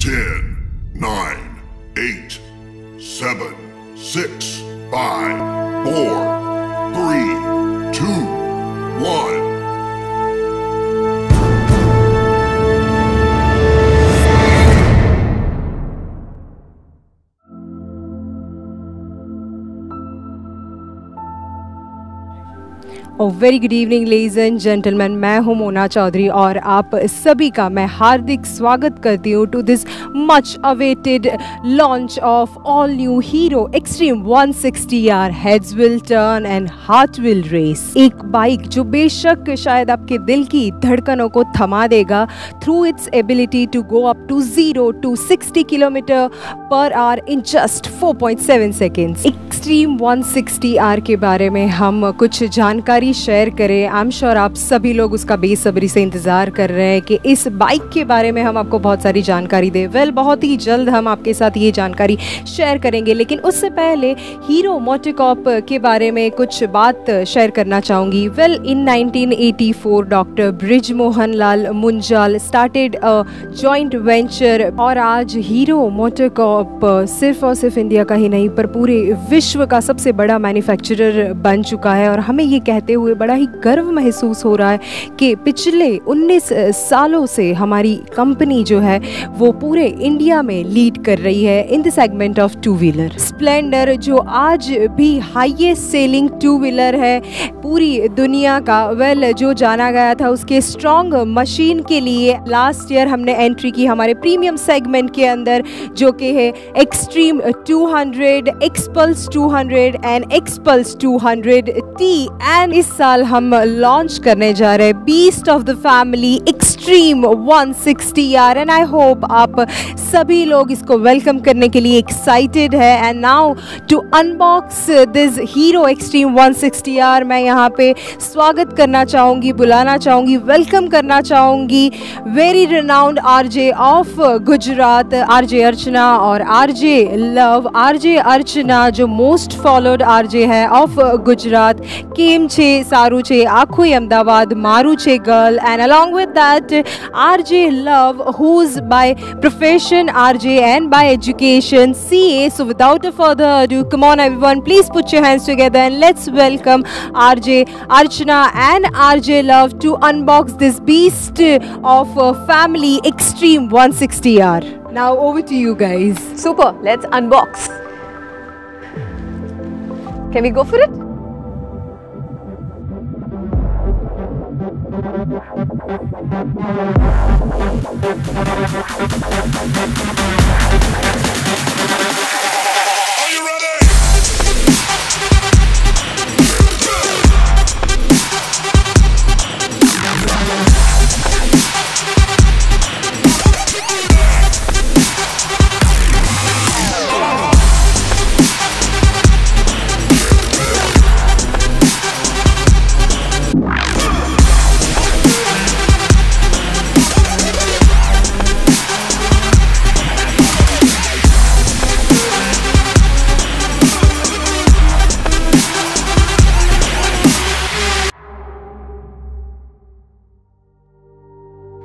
10, 9, 8, 7, 6, 5, 4, 3, 2, 1. Very good evening ladies and gentleman, मैं हूं मोना चौधरी और आप सभी का मैं हार्दिक स्वागत करती हूं to this much awaited launch of all new Hero Xtreme 160R heads will turn and heart will race. एक बाइक जो बेशक शायद आपके दिल की धड़कनों को थमा देगा through its ability to go up to 0 to 60 km/h in just 4.7 seconds। Xtreme 160R के बारे में हम कुछ जानकारी शेयर करें। आई एम श्योर आप सभी लोग उसका बेसब्री से इंतज़ार कर रहे हैं कि इस बाइक के बारे में हम आपको बहुत सारी जानकारी दें। बहुत ही जल्द हम आपके साथ ये जानकारी शेयर करेंगे, लेकिन उससे पहले हीरो मोटोकॉर्प के बारे में कुछ बात शेयर करना चाहूँगी। इन 1984 doctor Brijmohan Lal Munjal started a joint venture और आज हीरो मोटोकॉर्प सिर्फ और सिर्फ इंडिया का ही नहीं पर पूरे विश्व का सबसे बड़ा मैन्युफैक्चरर बन चुका है। और हमें ये कहते हुए बड़ा ही गर्व महसूस हो रहा है कि पिछले 19 सालों से हमारी कंपनी जो है वो पूरे इंडिया में लीड कर रही है in the segment of two wheeler. Splendor जो आज भी हाईएस्ट सेलिंग टू व्हीलर है पूरी दुनिया का, जो जाना गया था उसके स्ट्रॉन्ग मशीन के लिए। लास्ट ईयर हमने एंट्री की हमारे प्रीमियम सेगमेंट के अंदर जो कि है extreme 200, XPulse 200 and XPulse 200T। And इस साल हम लॉन्च करने जा रहे हैं beast of the family extreme 160R and I hope आप सभी लोग इसको वेलकम करने के लिए एक्साइटेड है। And now to unbox this Hero Xtreme 160R मैं यहाँ पे स्वागत करना चाहूँगी, बुलाना चाहूँगी, वेलकम करना चाहूँगी very renowned RJ of Gujarat RJ Archana और आरजे लव। आरजे अर्चना जो मोस्ट फॉलोड आरजे है ऑफ गुजरात, केम छे सारू छे आखुई अहमदाबाद मारू छे girl, and along with that RJ Love who's by profession RJ and by education CA. So without a further ado, come on everyone, please put your hands together and let's welcome RJ Archana and RJ Love to unbox this beast of family extreme 160R. Now over to you guys. Super, let's unbox. Can we go for it?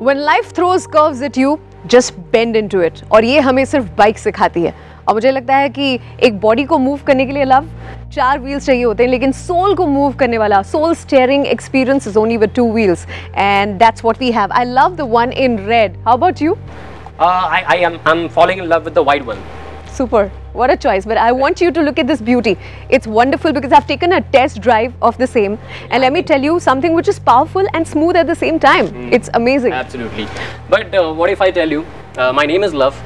When life throws curves at you, just bend into it. और ये हमें सिर्फ bike सिखाती है। और मुझे लगता है कि एक बॉडी को मूव करने के लिए लव 4 व्हील्स चाहिए होते हैं, लेकिन सोल को मूव करने वाला soul steering experience is only with 2 wheels and that's what we have. I love the one in red. How about you? I'm falling in love with the white one. Super. What a choice. But I want you to look at this beauty. It's wonderful because I've taken a test drive of the same and let me tell you something which is powerful and smooth at the same time. It's amazing. Absolutely. But what if I tell you my name is Love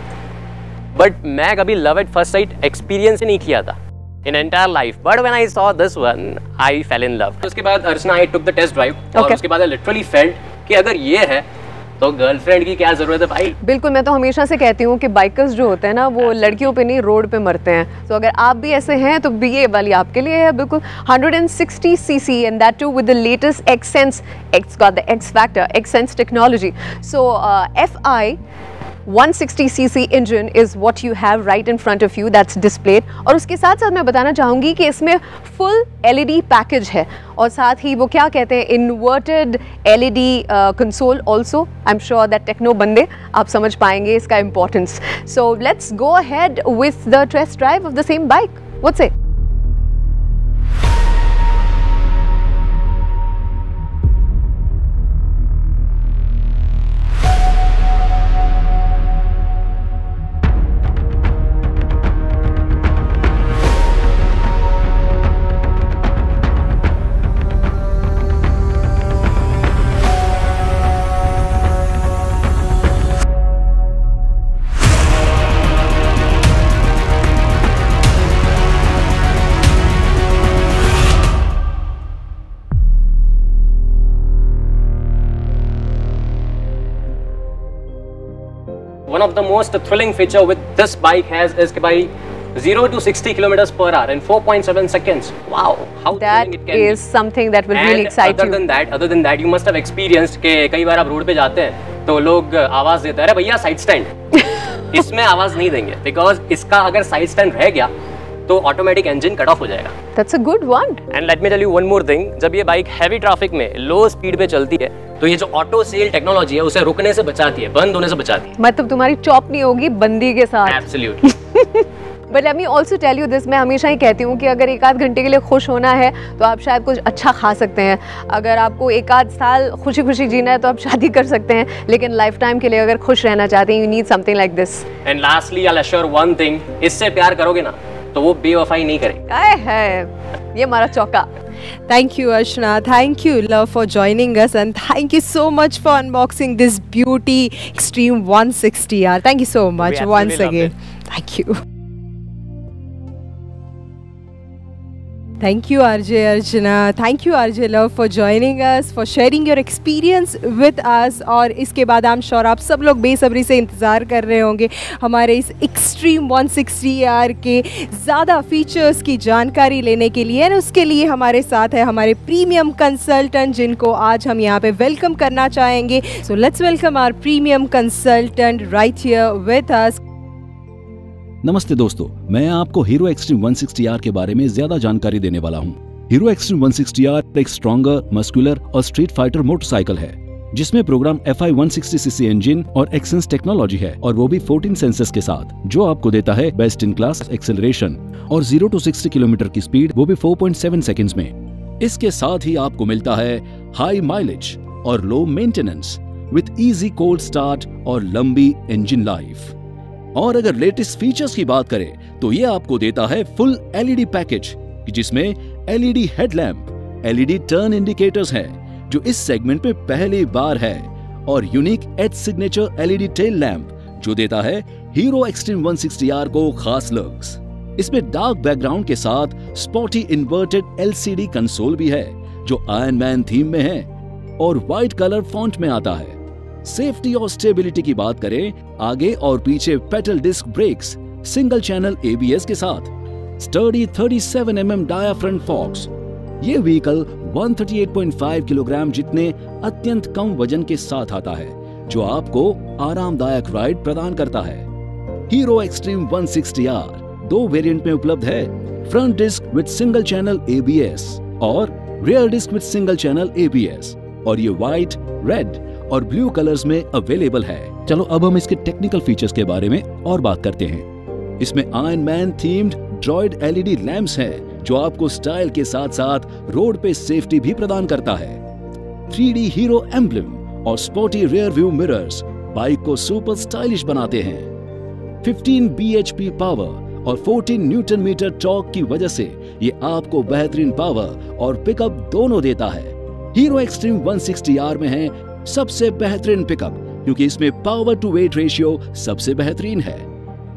but मैं कभी love at first sight experience ही नहीं किया था in entire life. But when I saw this one I fell in love. उसके बाद अर्चना I took the test drive और उसके बाद I literally felt कि अगर ये है तो गर्लफ्रेंड की क्या जरूरत है भाई। बिल्कुल, मैं तो हमेशा से कहती हूँ कि बाइकर्स जो होते हैं ना वो लड़कियों पे नहीं रोड पे मरते हैं। तो अगर आप भी ऐसे हैं तो भी ये वाली आपके लिए है बिल्कुल। 160cc and that too with the latest XSense, it's got the X factor, XSense technology. So FI 160cc engine is what you have right in front of you, that's displayed. और उसके साथ साथ मैं बताना चाहूँगी कि इसमें फुल LED पैकेज है और साथ ही वो क्या कहते हैं inverted LED console also. I am sure that techno बंदे आप समझ पाएंगे इसका importance. So let's go ahead with the test drive of the same bike. What's it? One of the most thrilling feature with this bike is कि भाई 0 to 60 kilometers per hour in 4.7 seconds. Wow, how That thrilling it can is something that will really excite you. Other than that, you must have experienced कि कई बार आप road पे जाते हैं तो लोग आवाज देते हैं, अरे भैया साइड स्टैंड। इसमें आवाज नहीं देंगे बिकॉज इसका अगर साइड स्टैंड रह गया तो ऑटोमेटिक इंजन कट ऑफ हो जाएगा। That's a good one. And let me tell you one more thing, जब ये बाइक हैवी ट्रैफिक में लो स्पीड पे चलती है तो ये जो ऑटो सेल टेक्नोलॉजी है उसे रुकने से बचाती है, बंद होने से बचाती है। मतलब तुम्हारी चॉप नहीं होगी बंदी के साथ। Absolutely. But let me also tell you this, मैं हमेशा ही कहती हूँ कि अगर एक आध घंटे के लिए खुश होना है तो आप शायद कुछ अच्छा खा सकते हैं। अगर आपको एक आध साल खुशी खुशी जीना है तो आप शादी कर सकते हैं, लेकिन लाइफ टाइम के लिए अगर खुश रहना चाहते हैं you need something like this. And lastly I will assure one thing, इससे प्यार करोगे ना तो वो बेवफाई नहीं करेगी। आए है, ये हमारा चौका। Thank you, Archana. Thank you, love, for joining us, and thank you so much for unboxing this beauty Extreme 160R. Thank you so much once again. Thank you. Thank you, RJ Archana. Thank you, RJ Love, for joining us, for sharing your experience with us. और इसके बाद I'm sure आप सब लोग बेसब्री से इंतज़ार कर रहे होंगे हमारे इस Extreme 160R के ज़्यादा फीचर्स की जानकारी लेने के लिए। और उसके लिए हमारे साथ है हमारे प्रीमियम कंसल्टेंट जिनको आज हम यहाँ पे वेलकम करना चाहेंगे। So let's welcome our premium consultant right here with us. नमस्ते दोस्तों, मैं आपको हीरो एक्सट्रीम 160R के बारे में ज्यादा जानकारी देने वाला हूँ। हीरो एक्सट्रीम 160R एक स्ट्रॉन्गर, मस्कुलर और स्ट्रीट फाइटर मोटरसाइकिल है जिसमें प्रोग्राम FI 160cc इंजन और एक्सेंस टेक्नोलॉजी है, और वो भी 14 सेंसर्स के साथ, जो आपको देता है बेस्ट इन क्लास एक्सेलरेशन और 0 to 60 किलोमीटर की स्पीड, वो भी 4.7 सेकंड्स में। इसके साथ ही आपको मिलता है हाई माइलेज और low maintenance with easy cold start और लंबी इंजन लाइफ। और अगर लेटेस्ट फीचर्स की बात करें तो ये आपको देता है फुल LED पैकेज जिसमें LED headlamp, LED turn indicators हैं जो इस सेगमेंट में पहली बार है, और unique edge signature LED tail lamp जो देता है हीरो एक्सट्रीम 160R को खास लुक्स। इसमें डार्क बैकग्राउंड के साथ स्पॉटी इन्वर्टेड LCD कंसोल भी है जो आयरन मैन थीम में है और व्हाइट कलर फॉन्ट में आता है। सेफ्टी और स्टेबिलिटी की बात करें, आगे और पीछे petal disc brakes, single channel ABS के साथ, स्टर्डी 37 mm डायाफ्रम फॉक्स। ये व्हीकल 138.5 किलोग्राम जितने अत्यंत कम वजन के साथ आता है जो आपको आरामदायक राइड प्रदान करता है। हीरो एक्सट्रीम 160R 2 वेरिएंट में उपलब्ध है, front disc with single channel ABS और rear disc with single channel ABS, और ये व्हाइट, रेड और ब्लू कलर्स में अवेलेबल है। चलो अब हम इसके टेक्निकल फीचर्स के बारे में और बात करते हैं। इसमें iron man themed droid LED lamps हैं जो आपको स्टाइल के साथ साथ रोड पे सेफ्टी भी प्रदान करता है। 3D हीरो एम्ब्लम और sporty rear view mirrors bike को सुपर स्टाइलिश बनाते हैं। 15 bhp पावर और 14 न्यूटन मीटर टॉर्क की वजह से ये आपको बेहतरीन पावर और पिकअप दोनों देता है। हीरो एक्सट्रीम 160R में है सबसे बेहतरीन पिकअप क्योंकि इसमें पावर टू वेट रेशियो सबसे बेहतरीन है।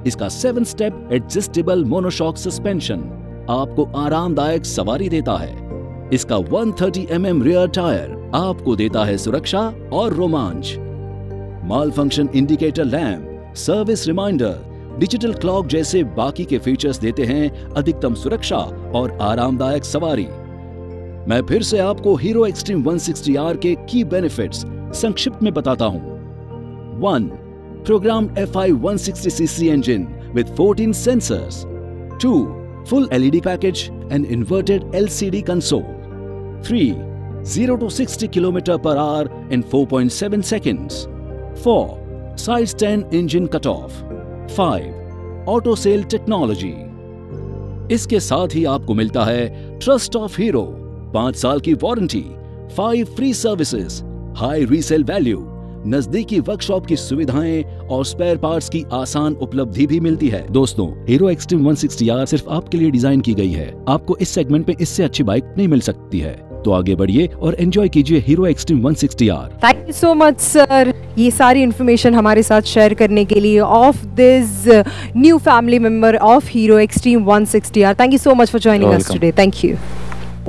इसका 7 स्टेप एडजस्टेबल मोनोशॉक सस्पेंशन आपको आरामदायक सवारी देता है। इसका 130 mm रियर टायर आपको देता है सुरक्षा और रोमांच। माल function indicator lamp, service reminder, digital clock जैसे बाकी के फीचर्स देते हैं अधिकतम सुरक्षा और आरामदायक सवारी। मैं फिर से आपको हीरो एक्सट्रीम 160R के की बेनिफिट्स संक्षिप्त में बताता हूं। 1. programmed FI 160cc engine with 14 sensors. 2. Full LED package and inverted LCD console. 3. 0 to 60 km per hour in 4.7 seconds. 4. Side stand engine cutoff. 5. Auto Sail technology. इसके साथ ही आपको मिलता है ट्रस्ट ऑफ हीरो, 5 साल की warranty, 5 free services, high resale value, नजदीकी workshop की सुविधाएं और स्पेयर पार्ट्स की आसान उपलब्धि भी मिलती है। दोस्तों, हीरो एक्सट्रीम 160R सिर्फ आपके लिए डिजाइन की गई है। आपको इस सेगमेंट में इससे अच्छी बाइक नहीं मिल सकती है। तो आगे बढ़िए और एंजॉय कीजिए hero Xtreme 160R। Thank you so much sir, ये सारी इन्फॉर्मेशन हमारे साथ शेयर करने के लिए of this new family member of hero Xtreme 160R। Thank you so much for joining us today. Thank you.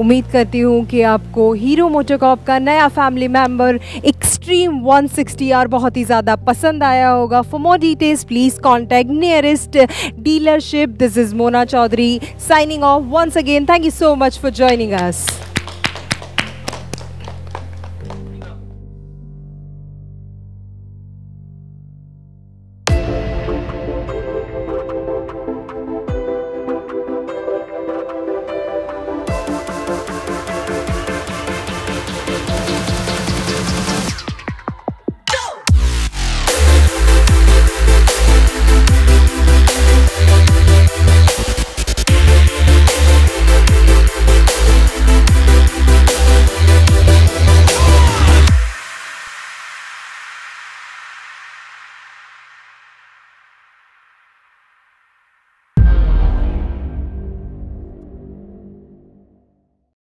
उम्मीद करती हूँ कि आपको हीरो मोटोकॉर्प का नया फैमिली मेंबर एक्सट्रीम 160R बहुत ही ज़्यादा पसंद आया होगा। For more details please contact nearest dealership. This is Mona Chaudhary signing off once again. Thank you so much for joining us.